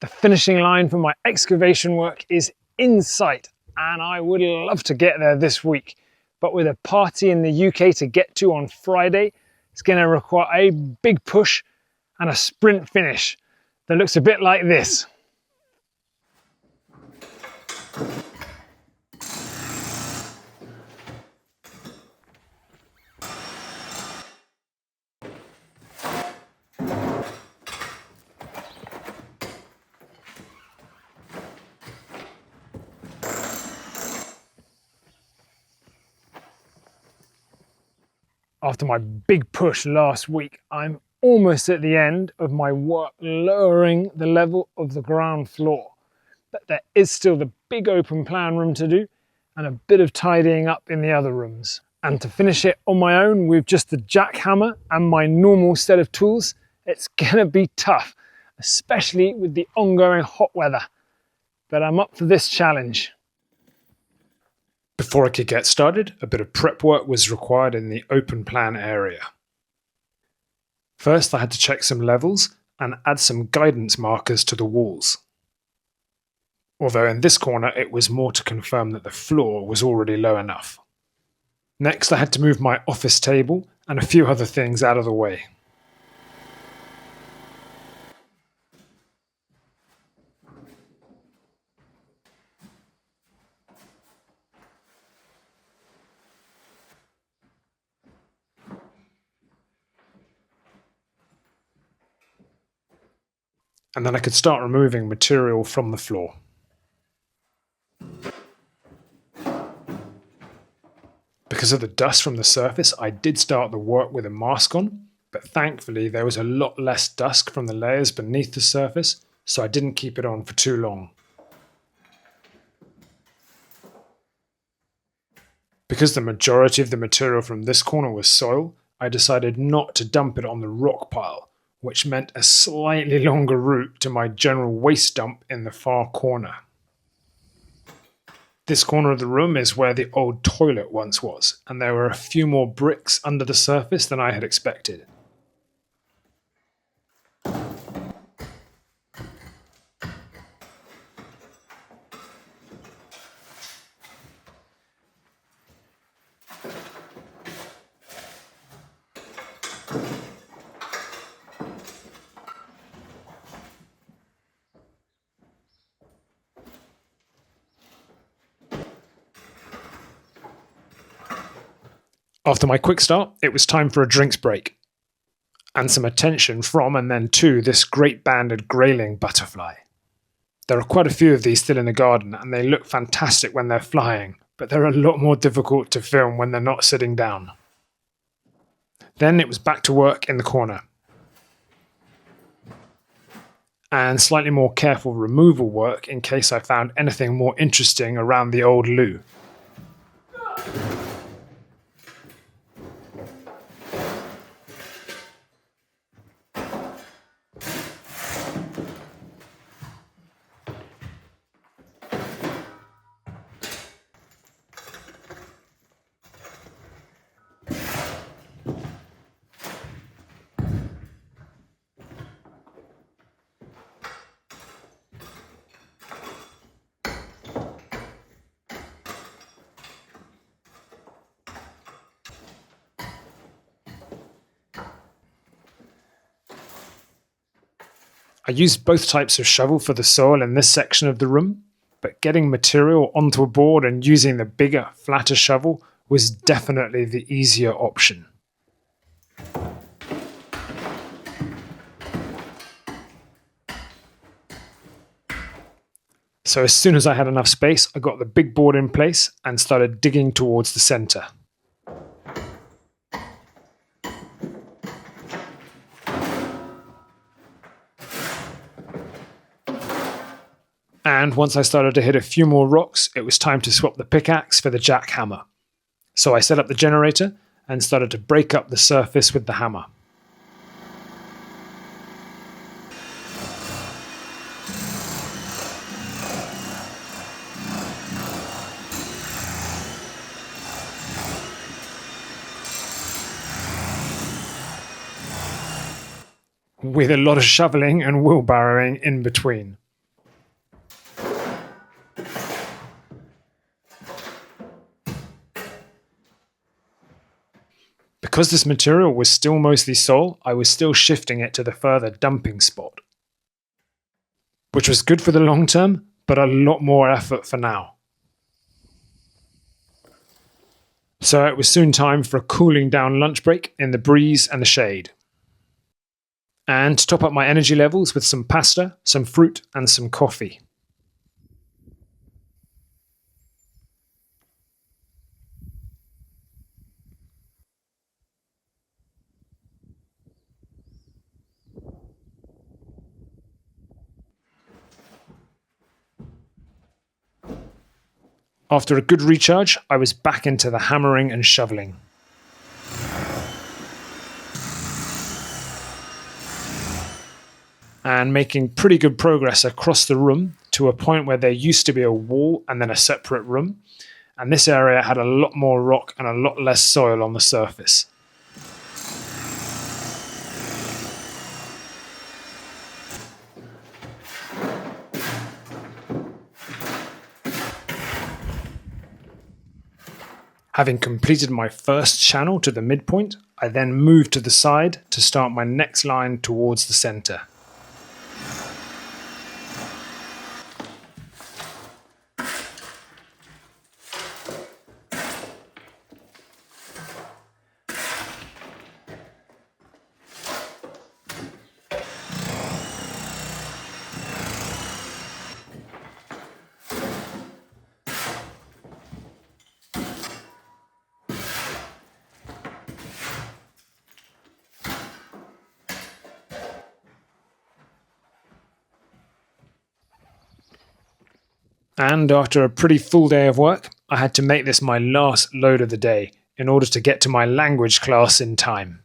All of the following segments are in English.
The finishing line for my excavation work is in sight, and I would love to get there this week. But with a party in the UK to get to on Friday, it's going to require a big push and a sprint finish that looks a bit like this. After my big push last week, I'm almost at the end of my work lowering the level of the ground floor. But there is still the big open plan room to do and a bit of tidying up in the other rooms. And to finish it on my own with just the jackhammer and my normal set of tools, it's gonna be tough, especially with the ongoing hot weather. But I'm up for this challenge. Before I could get started, a bit of prep work was required in the open plan area. First, I had to check some levels and add some guidance markers to the walls. Although in this corner it was more to confirm that the floor was already low enough. Next, I had to move my office table and a few other things out of the way. And then I could start removing material from the floor. Because of the dust from the surface, I did start the work with a mask on, but thankfully there was a lot less dust from the layers beneath the surface, so I didn't keep it on for too long. Because the majority of the material from this corner was soil, I decided not to dump it on the rock pile, which meant a slightly longer route to my general waste dump in the far corner. This corner of the room is where the old toilet once was, and there were a few more bricks under the surface than I had expected. After my quick start, it was time for a drinks break, and some attention from and then to this great banded grayling butterfly. There are quite a few of these still in the garden, and they look fantastic when they're flying, but they're a lot more difficult to film when they're not sitting down. Then it was back to work in the corner, and slightly more careful removal work in case I found anything more interesting around the old loo. I used both types of shovel for the soil in this section of the room, but getting material onto a board and using the bigger, flatter shovel was definitely the easier option. So as soon as I had enough space, I got the big board in place and started digging towards the center. And once I started to hit a few more rocks, it was time to swap the pickaxe for the jackhammer. So I set up the generator and started to break up the surface with the hammer. With a lot of shoveling and wheelbarrowing in between. Because this material was still mostly soil, I was still shifting it to the further dumping spot, which was good for the long term, but a lot more effort for now. So it was soon time for a cooling down lunch break in the breeze and the shade. And to top up my energy levels with some pasta, some fruit, and some coffee. After a good recharge, I was back into the hammering and shoveling. And making pretty good progress across the room to a point where there used to be a wall and then a separate room. And this area had a lot more rock and a lot less soil on the surface. Having completed my first channel to the midpoint, I then moved to the side to start my next line towards the center. And after a pretty full day of work, I had to make this my last load of the day in order to get to my language class in time.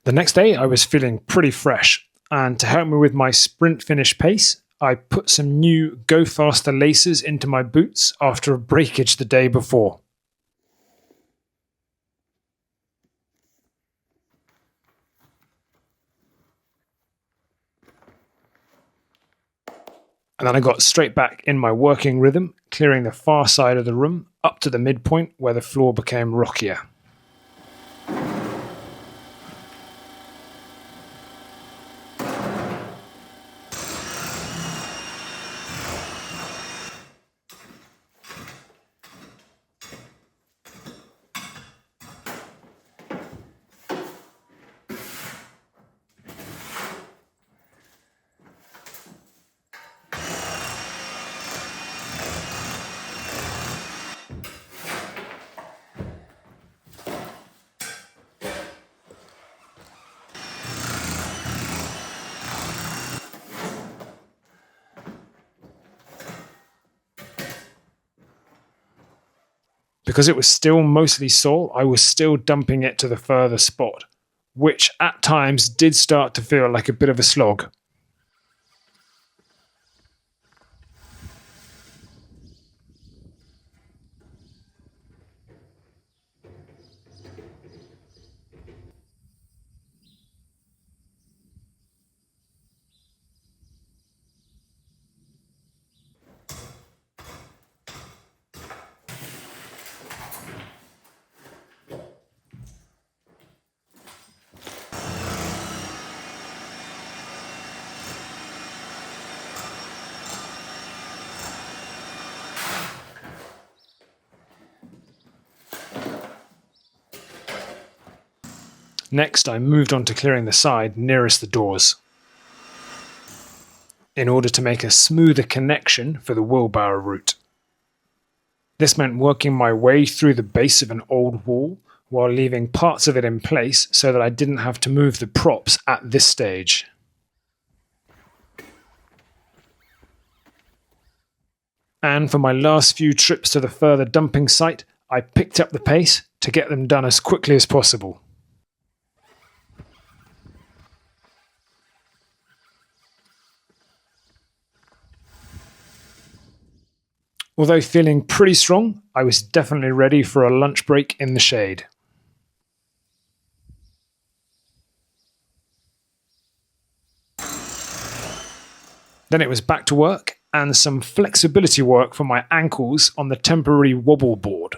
The next day I was feeling pretty fresh, and to help me with my sprint finish pace, I put some new Go Faster laces into my boots after a breakage the day before. And then I got straight back in my working rhythm, clearing the far side of the room up to the midpoint where the floor became rockier. Because it was still mostly soil, I was still dumping it to the further spot, which at times did start to feel like a bit of a slog. Next, I moved on to clearing the side nearest the doors, in order to make a smoother connection for the wheelbarrow route. This meant working my way through the base of an old wall while leaving parts of it in place so that I didn't have to move the props at this stage. And for my last few trips to the further dumping site, I picked up the pace to get them done as quickly as possible. Although feeling pretty strong, I was definitely ready for a lunch break in the shade. Then it was back to work and some flexibility work for my ankles on the temporary wobble board.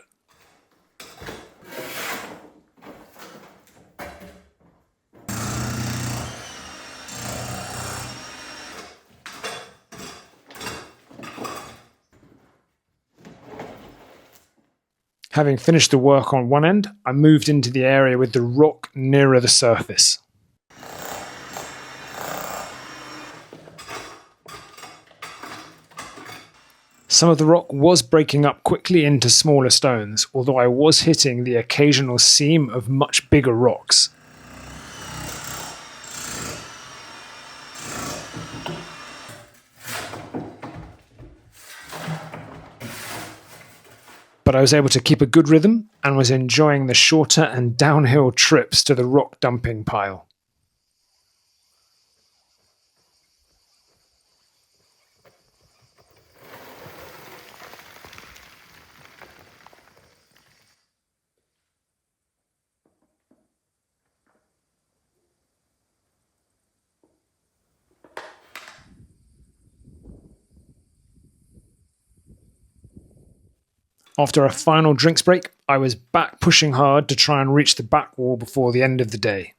Having finished the work on one end, I moved into the area with the rock nearer the surface. Some of the rock was breaking up quickly into smaller stones, although I was hitting the occasional seam of much bigger rocks. But I was able to keep a good rhythm and was enjoying the shorter and downhill trips to the rock dumping pile. After a final drinks break, I was back pushing hard to try and reach the back wall before the end of the day.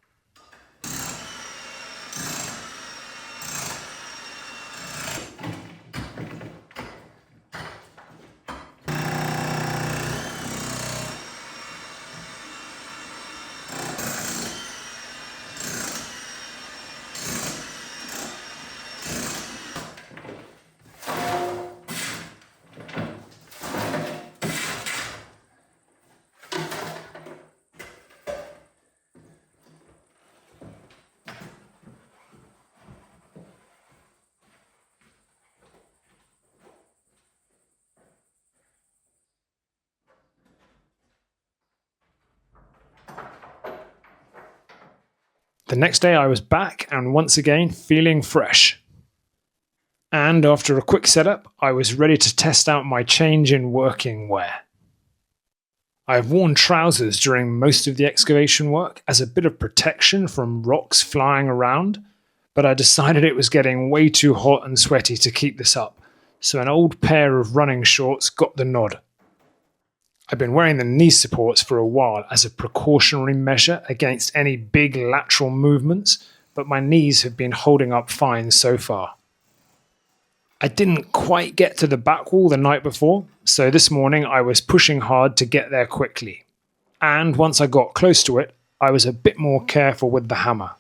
The next day I was back and once again feeling fresh. And after a quick setup, I was ready to test out my change in working wear. I have worn trousers during most of the excavation work as a bit of protection from rocks flying around, but I decided it was getting way too hot and sweaty to keep this up, so an old pair of running shorts got the nod. I've been wearing the knee supports for a while as a precautionary measure against any big lateral movements, but my knees have been holding up fine so far. I didn't quite get to the back wall the night before, so this morning I was pushing hard to get there quickly. And once I got close to it, I was a bit more careful with the hammer.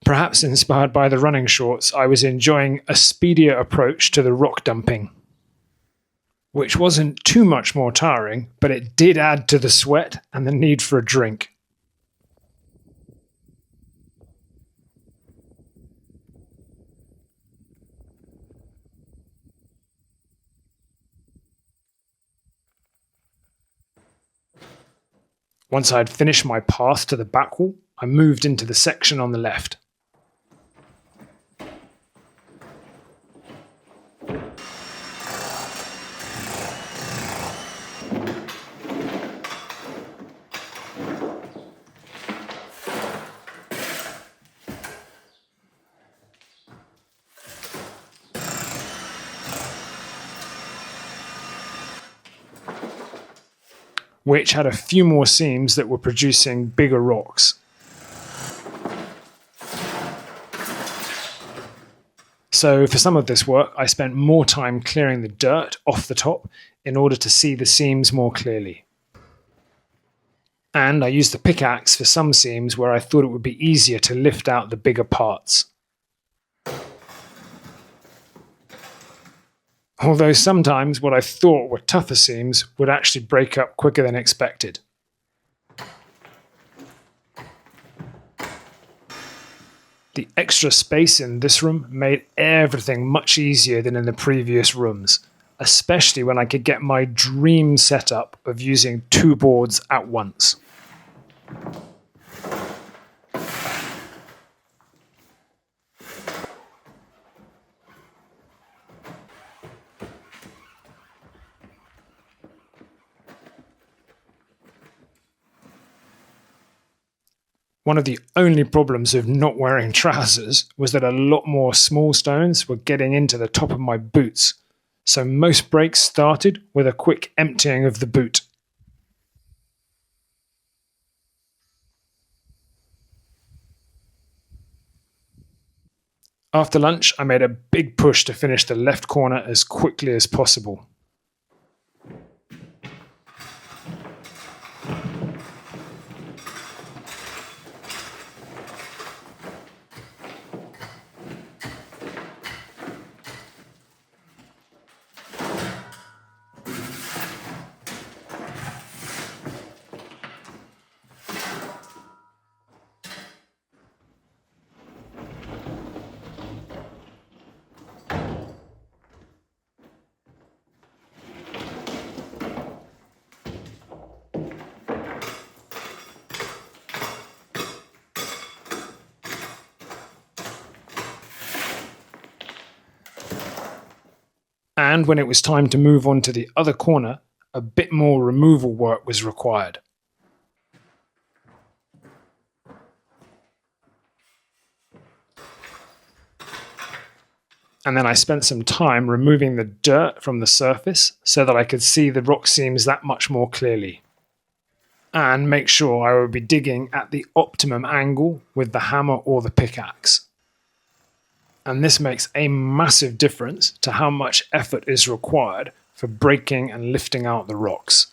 Perhaps inspired by the running shorts, I was enjoying a speedier approach to the rock dumping, which wasn't too much more tiring, but it did add to the sweat and the need for a drink. Once I had finished my path to the back wall, I moved into the section on the left. Which had a few more seams that were producing bigger rocks. So for some of this work, I spent more time clearing the dirt off the top in order to see the seams more clearly. And I used the pickaxe for some seams where I thought it would be easier to lift out the bigger parts. Although sometimes what I thought were tougher seams would actually break up quicker than expected. The extra space in this room made everything much easier than in the previous rooms, especially when I could get my dream setup of using 2 boards at once. One of the only problems of not wearing trousers was that a lot more small stones were getting into the top of my boots, so most breaks started with a quick emptying of the boot. After lunch, I made a big push to finish the left corner as quickly as possible. And when it was time to move on to the other corner, a bit more removal work was required. And then I spent some time removing the dirt from the surface so that I could see the rock seams that much more clearly. And make sure I would be digging at the optimum angle with the hammer or the pickaxe. And this makes a massive difference to how much effort is required for breaking and lifting out the rocks.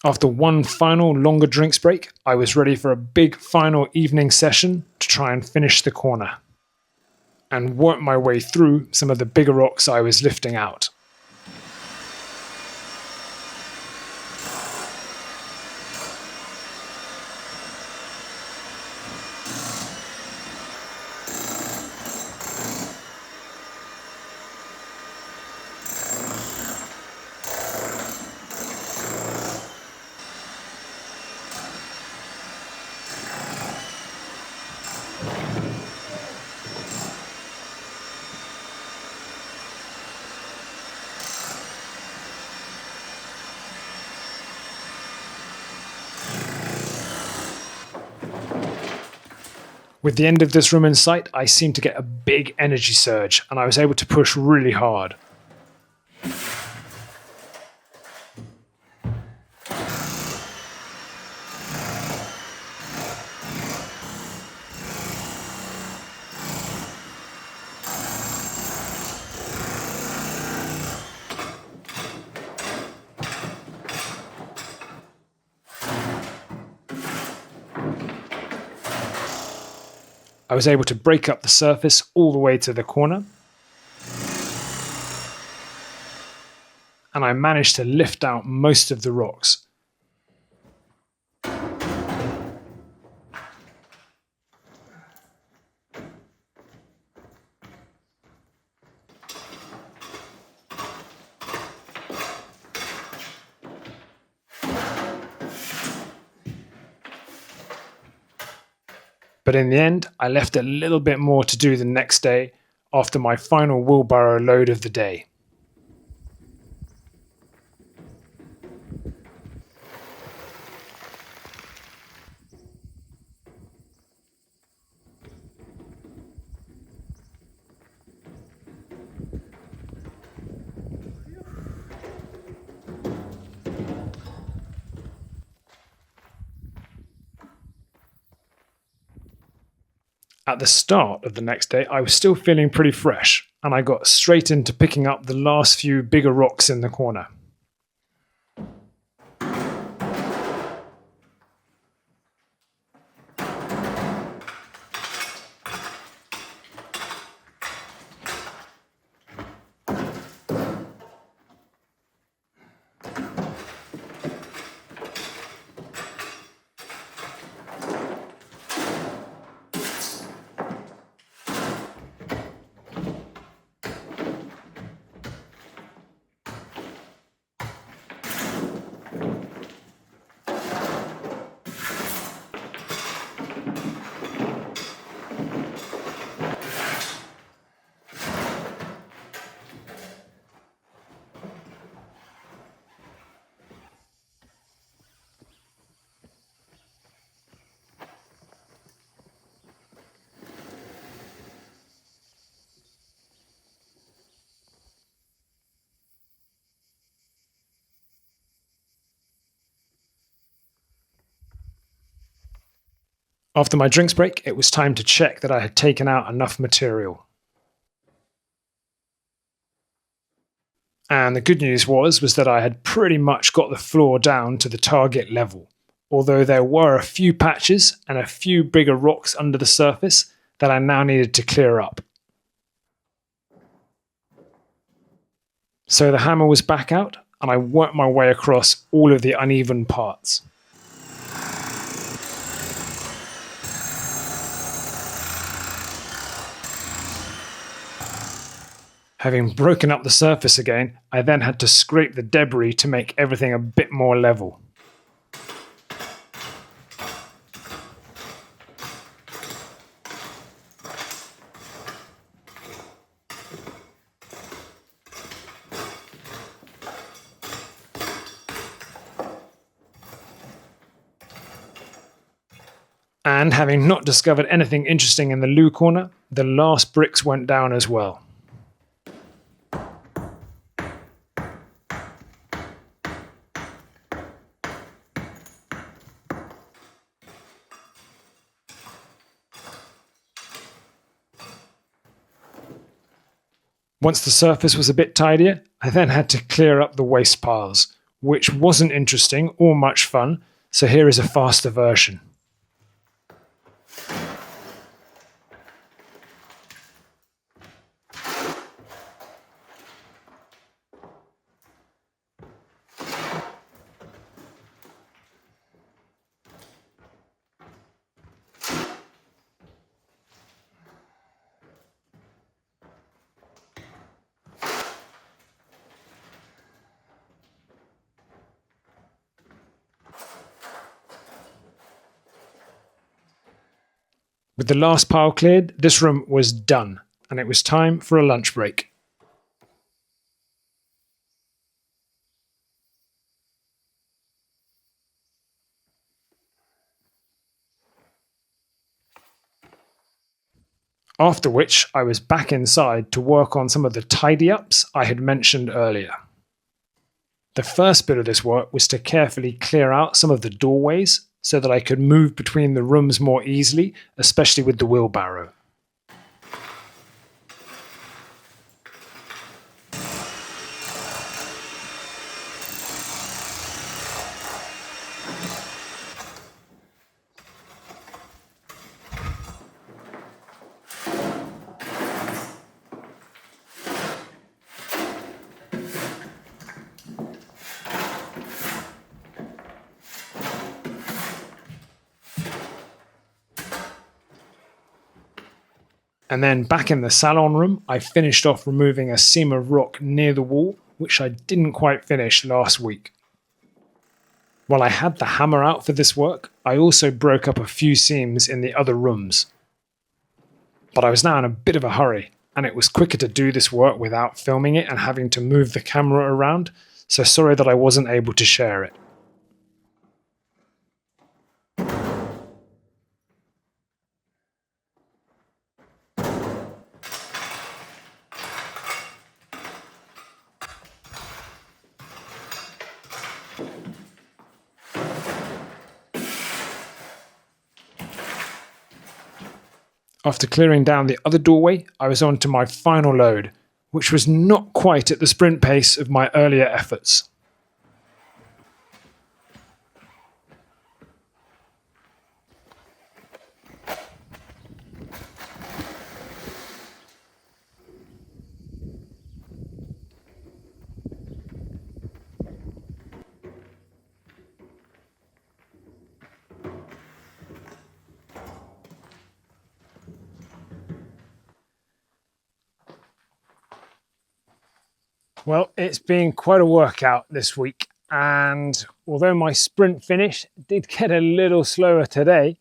After one final longer drinks break, I was ready for a big final evening session to try and finish the corner and work my way through some of the bigger rocks I was lifting out. With the end of this room in sight, I seemed to get a big energy surge, and I was able to push really hard. I was able to break up the surface all the way to the corner, and I managed to lift out most of the rocks. But in the end, I left a little bit more to do the next day after my final wheelbarrow load of the day. At the start of the next day, I was still feeling pretty fresh, and I got straight into picking up the last few bigger rocks in the corner. After my drinks break, it was time to check that I had taken out enough material. And the good news was that I had pretty much got the floor down to the target level, although there were a few patches and a few bigger rocks under the surface that I now needed to clear up. So the hammer was back out, and I worked my way across all of the uneven parts. Having broken up the surface again, I then had to scrape the debris to make everything a bit more level. And having not discovered anything interesting in the loo corner, the last bricks went down as well. Once the surface was a bit tidier, I then had to clear up the waste piles, which wasn't interesting or much fun, so here is a faster version. With the last pile cleared, this room was done, and it was time for a lunch break. After which, I was back inside to work on some of the tidy-ups I had mentioned earlier. The first bit of this work was to carefully clear out some of the doorways so that I could move between the rooms more easily, especially with the wheelbarrow. And then back in the salon room, I finished off removing a seam of rock near the wall, which I didn't quite finish last week. While I had the hammer out for this work, I also broke up a few seams in the other rooms. But I was now in a bit of a hurry, and it was quicker to do this work without filming it and having to move the camera around, so sorry that I wasn't able to share it. After clearing down the other doorway, I was on to my final load, which was not quite at the sprint pace of my earlier efforts. Well, it's been quite a workout this week, and although my sprint finish did get a little slower today,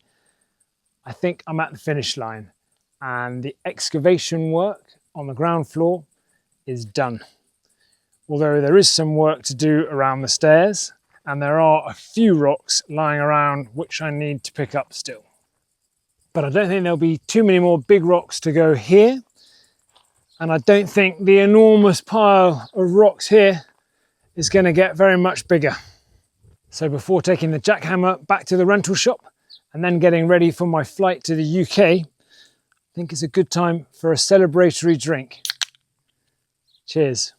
I think I'm at the finish line, and the excavation work on the ground floor is done. Although there is some work to do around the stairs, and there are a few rocks lying around which I need to pick up still. But I don't think there'll be too many more big rocks to go here. And I don't think the enormous pile of rocks here is going to get very much bigger. So before taking the jackhammer back to the rental shop and then getting ready for my flight to the UK, I think it's a good time for a celebratory drink. Cheers.